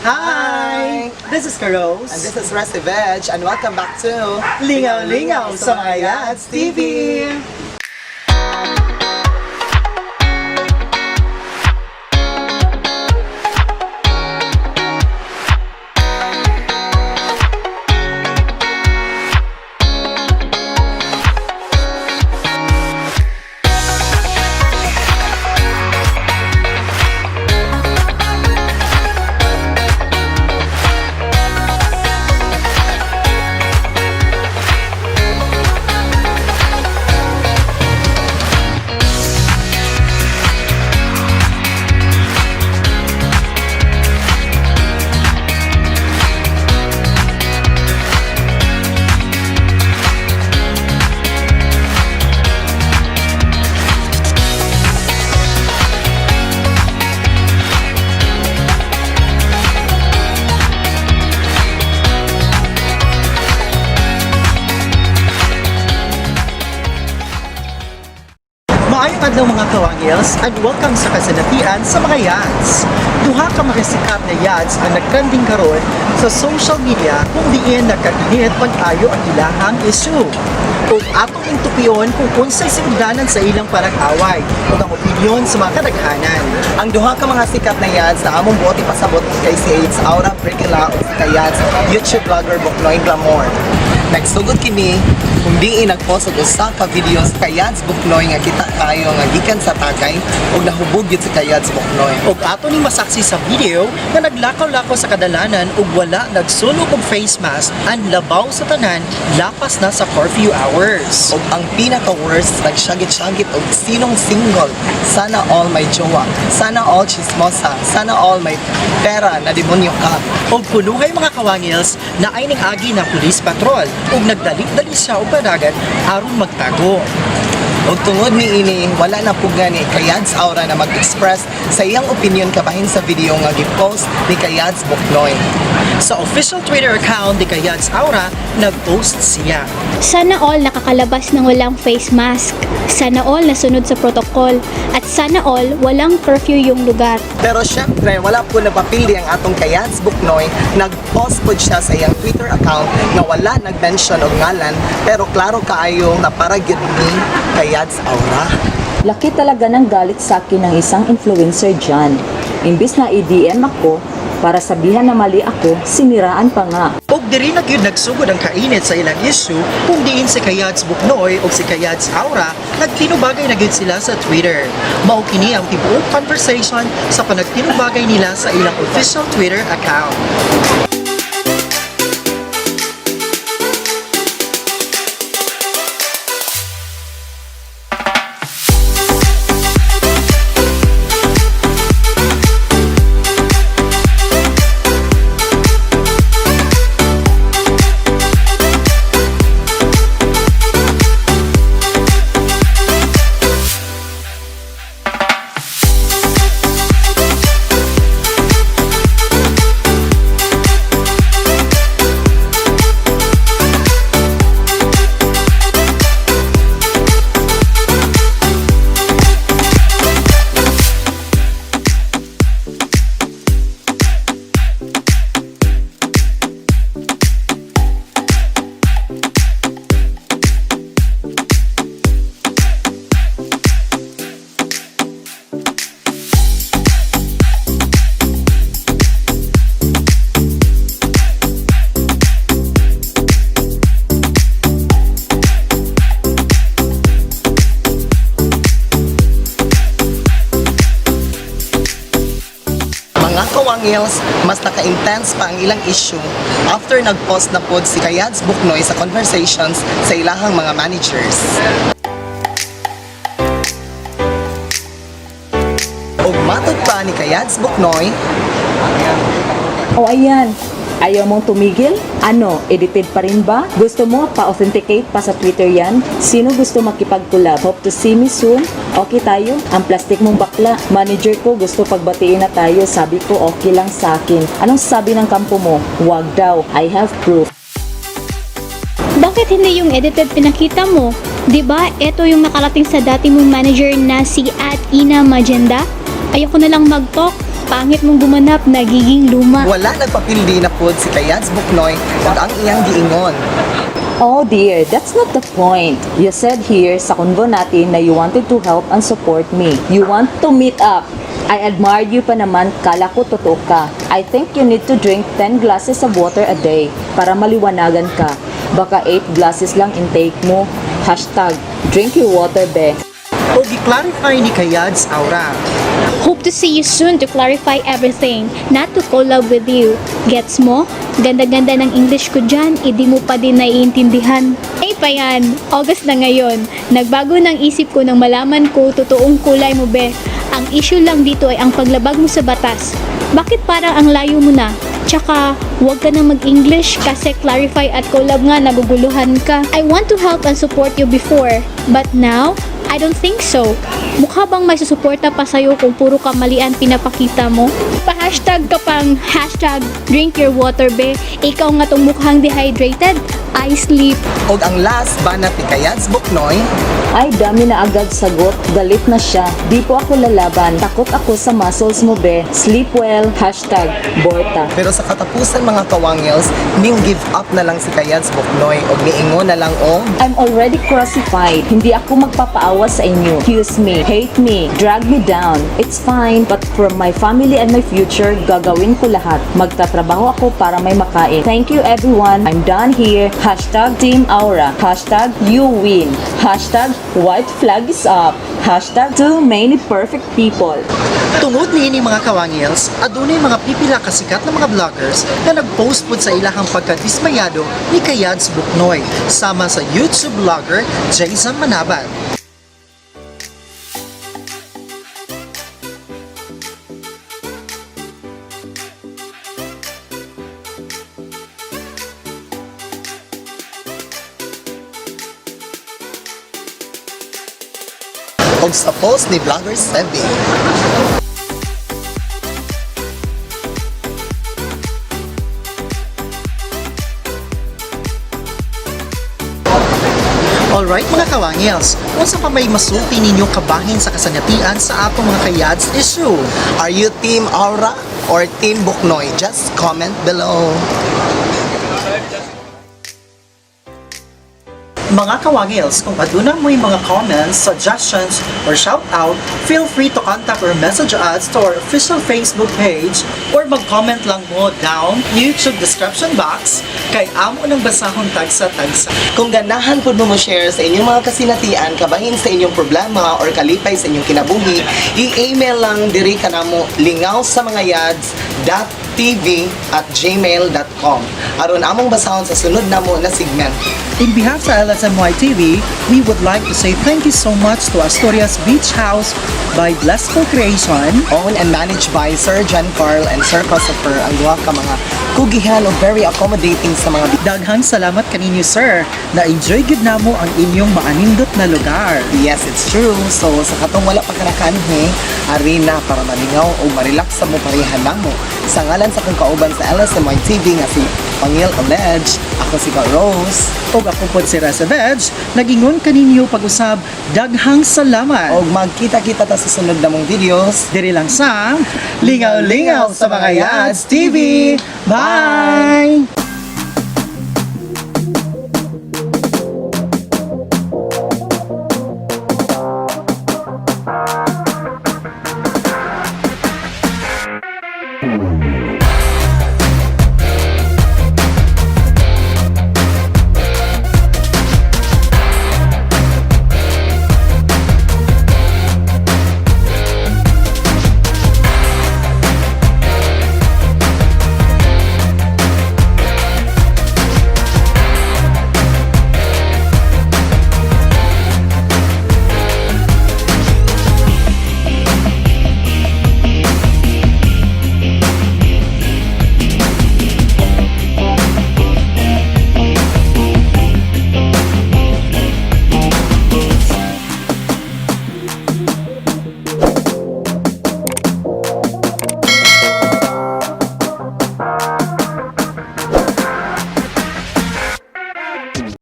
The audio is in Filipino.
Hi! This is Rose. And this is Ris Ivij, and welcome back to Lingaw-lingaw sa mga Yads TV! Maayong adlaw mga Kawangils and welcome sa kasanatian sa mga Yads. Duha ka makisikat na Yads ang nagtrending karon sa social media kung diin nagkainit pag-ayo ang ilahang issue. Kung atong intupiyon kung unsay sigdanan sa ilang pag-away o ang opinyon sa mga kadaghanan. Ang duha ka mga sikat na Yads na among buot ipasabot kay si Awra Briguela o si Yads YouTube vlogger Buknoy Glamurr. Nagsugod kini kung diin nagpost og usa ka videos kay Yads Buknoy nga kita kayo nga gikan sa Tagay ug nahubog gyud si Yads Buknoy. Og ato ning masaksi sa video nga naglakaw-lakaw sa kadalanan ug wala nagsulog og face mask ang labaw sa tanan lapas na sa curfew hours. Og ang pinaka-worst, nagsyagit-syagit og sinong single. Sana all may jowa. Sana all chismosa. Sana all may pera na demonyo ka. Og punuhay mga Kawangils na ay ning agi na police patrol ug nagdali-dali siya og padagan aron magtago. Og tungod ni ini, wala na po gani kay Yads Awra na mag-express sa iyang opinion kabahin sa video nga gipost ni Yads Buknoy. Sa official Twitter account ni Yads Awra, nag-post siya. Sana all nakakalabas ng walang face mask. Sana all nasunod sa protocol. At sana all walang curfew yung lugar. Pero syempre, wala po napapili ang atong Yads Buknoy. Nag-post po siya sa iyang Twitter account na wala nag-mention og ngalan, pero klaro kaayo na para gyud ni Yads Awra. Laki talaga ng galit sa akin ng isang influencer dyan. Imbis na i-DM ako, para sabihan na mali ako, siniraan pa nga. Og diri na gyud nagsugod ang kainit sa ilang issue kung diin si Yads Buknoy o si Yads Awra nagtinubagay na gyud sila sa Twitter. Mao kini ang tibuok conversation sa panagtinubagay nila sa ilang official Twitter account. Kawangils, mas naka-intense pa ang ilang issue after nag-post na pod si Yads Buknoy sa conversations sa ilahang mga managers. Og matod pa ni Yads Buknoy, O ayan, ayaw mong tumigil? Ano, edited pa rin ba? Gusto mo pa-authenticate pa sa Twitter yan? Sino gusto makipag-collab? Hope to see me soon? Okay tayo? Ang plastic mong bakla. Manager ko gusto pagbatiin na tayo. Sabi ko okay lang sa akin. Anong sabi ng kampo mo? Wag daw. I have proof. Bakit hindi yung edited pinakita mo? 'Di ba? Ito yung nakarating sa dati mong manager na si @ina Magenda. Ayoko na lang mag-talk. Pangit mong gumanap, nagiging luma. Wala nagpapildi na pod si Yads Buknoy ug ang iyang giingon. Oh dear, that's not the point. You said here sa convo natin na you wanted to help and support me. You want to meet up. I admired you pa naman, kala ko totoo ka. I think you need to drink 10 glasses of water a day para maliwanagan ka. Baka 8 glasses lang intake mo. Hashtag, drink your water, be. O gi-clarify ni Yads, Awra. Hope to see you soon to clarify everything, not to collab with you. Gets mo? Ganda-ganda ng English ko dyan, hindi mo pa din naiintindihan. Eh pa yan, August na ngayon. Nagbago ng isip ko nang malaman ko totoong kulay mo, be. Ang issue lang dito ay ang paglabag mo sa batas. Bakit parang ang layo mo na? Tsaka, huwag ka na mag-English kasi clarify at collab nga naguguluhan ka. I want to help and support you before, but now, I don't think so. Mukha bang may susuporta pa sa'yo kung puro kamalian pinapakita mo? Pa-hashtag ka pang hashtag drink your water, be. Ikaw nga tong mukhang dehydrated. I sleep. Og ang last banat ni Yads Buknoy, Ay, dami na agad sagot. Galit na siya. Di po ako lalaban. Takot ako sa muscles mo, be. Sleep well. Hashtag Borta. pero sa katapusan mga Kawangils, ning give up na lang si Yads Buknoy og niingon na lang og I'm already crucified. Hindi ako magpapaawa sa inyo. Accuse me, hate me, drag me down. It's fine, but for my family and my future, gagawin ko lahat. Magtatrabaho ako para may makain. Thank you everyone. I'm done here. Hashtag Team Awra. Hashtag you win. Hashtag white flag is up. Hashtag too many perfect people. Tungod niini mga Kawangils, adunay mga pipila kasikat na mga vloggers na nag-post pod sa ilahang pagkadismayado ni Yads Buknoy sama sa YouTube vlogger Jason Manabat. og sa post ni Vlogger Sevi. Alright mga Kawangils, unsa pa may masulti ninyong kabahin sa kasanatian sa atong mga Yads issue? Are you Team Awra or Team Buknoy? Just comment below. Mga Kawangils, kung aduna mo'y mga comments, suggestions, or shoutout, feel free to contact or message us to our official Facebook page or mag-comment lang mo down YouTube description box kay amo ng basahon tagsa-tagsa. Kung ganahan po mo share sa inyong mga kasinatian, kabahin sa inyong problema or kalipay sa inyong kinabuhi, i-email lang diri ka namo lingaw-lingaw@gmail.com aron among basahon sa sunod namo na segment. In behalf sa LSMY TV, we would like to say thank you so much to Astoria's Beach House by Blessful Creation. Owned and managed by Sir John Carl and Sir Christopher, ang duha ka mga kugihan o very accommodating sa mga Daghang salamat kaninyo sir, na enjoy gid namo ang inyong maanindot na lugar. Yes, it's true. So, sa katong wala pa kanakanhi, arena para malingaw o marelax sa mo parehan namo. Sa ngalan sa kong kauban sa LSMY TV nga si Kawangil Oulej, ako si Rose. O ako po si Rose Ris Ivij, nagingon kaninyo pag-usab, daghang salamat. O magkita-kita ta sa sunod na mong videos. Diri lang sa Lingaw-lingaw sa mga Yads TV. Bye!